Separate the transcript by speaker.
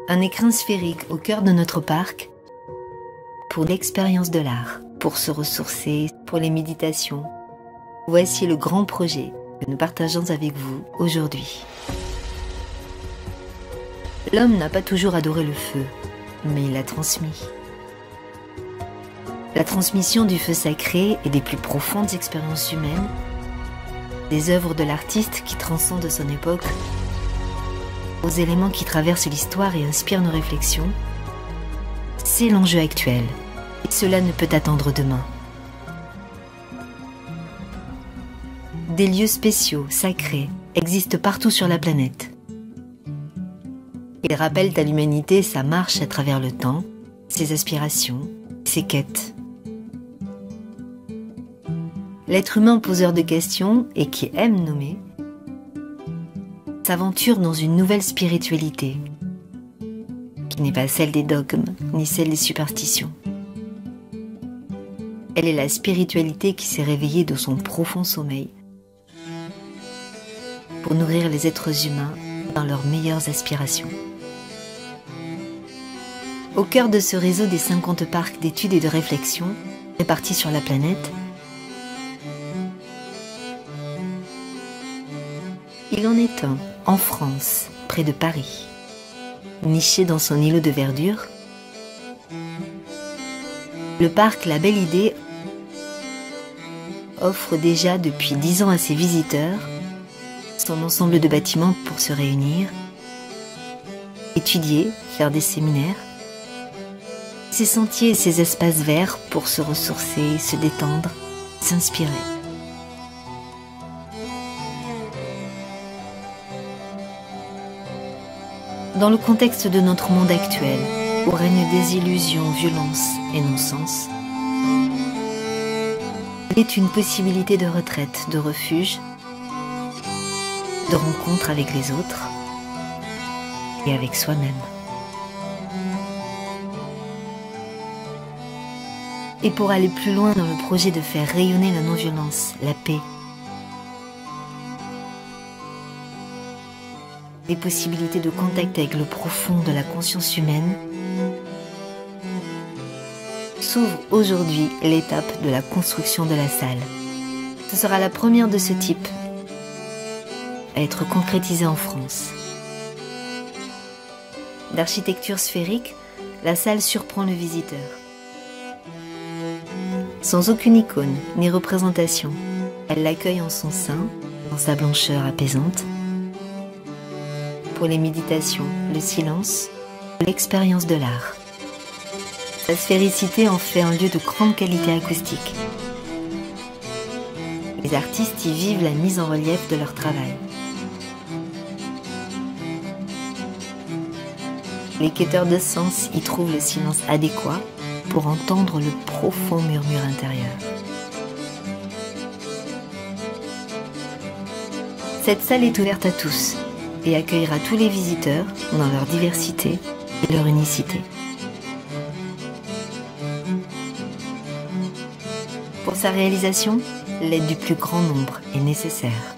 Speaker 1: Un écrin sphérique au cœur de notre parc pour l'expérience de l'art, pour se ressourcer, pour les méditations. Voici le grand projet que nous partageons avec vous aujourd'hui. L'homme n'a pas toujours adoré le feu, mais il l'a transmis. La transmission du feu sacré et des plus profondes expériences humaines, des œuvres de l'artiste qui transcendent son époque, aux éléments qui traversent l'histoire et inspirent nos réflexions, c'est l'enjeu actuel. Et cela ne peut attendre demain. Des lieux spéciaux, sacrés, existent partout sur la planète. Ils rappellent à l'humanité sa marche à travers le temps, ses aspirations, ses quêtes. L'être humain poseur de questions et qui aime nommer s'aventure dans une nouvelle spiritualité qui n'est pas celle des dogmes ni celle des superstitions. Elle est la spiritualité qui s'est réveillée de son profond sommeil pour nourrir les êtres humains dans leurs meilleures aspirations. Au cœur de ce réseau des 50 parcs d'études et de réflexion répartis sur la planète, il en est un en France, près de Paris. Niché dans son îlot de verdure, le parc La Belle Idée offre déjà depuis 10 ans à ses visiteurs son ensemble de bâtiments pour se réunir, étudier, faire des séminaires, ses sentiers et ses espaces verts pour se ressourcer, se détendre, s'inspirer. Dans le contexte de notre monde actuel, où règnent désillusion, violence et non-sens, il est une possibilité de retraite, de refuge, de rencontre avec les autres et avec soi-même. Et pour aller plus loin dans le projet de faire rayonner la non-violence, la paix, les possibilités de contact avec le profond de la conscience humaine, s'ouvre aujourd'hui l'étape de la construction de la salle. Ce sera la première de ce type à être concrétisée en France. D'architecture sphérique, la salle surprend le visiteur. Sans aucune icône ni représentation, elle l'accueille en son sein, dans sa blancheur apaisante, pour les méditations, le silence, l'expérience de l'art. Sa sphéricité en fait un lieu de grande qualité acoustique. Les artistes y vivent la mise en relief de leur travail. Les quêteurs de sens y trouvent le silence adéquat pour entendre le profond murmure intérieur. Cette salle est ouverte à tous et accueillera tous les visiteurs dans leur diversité et leur unicité. Pour sa réalisation, l'aide du plus grand nombre est nécessaire.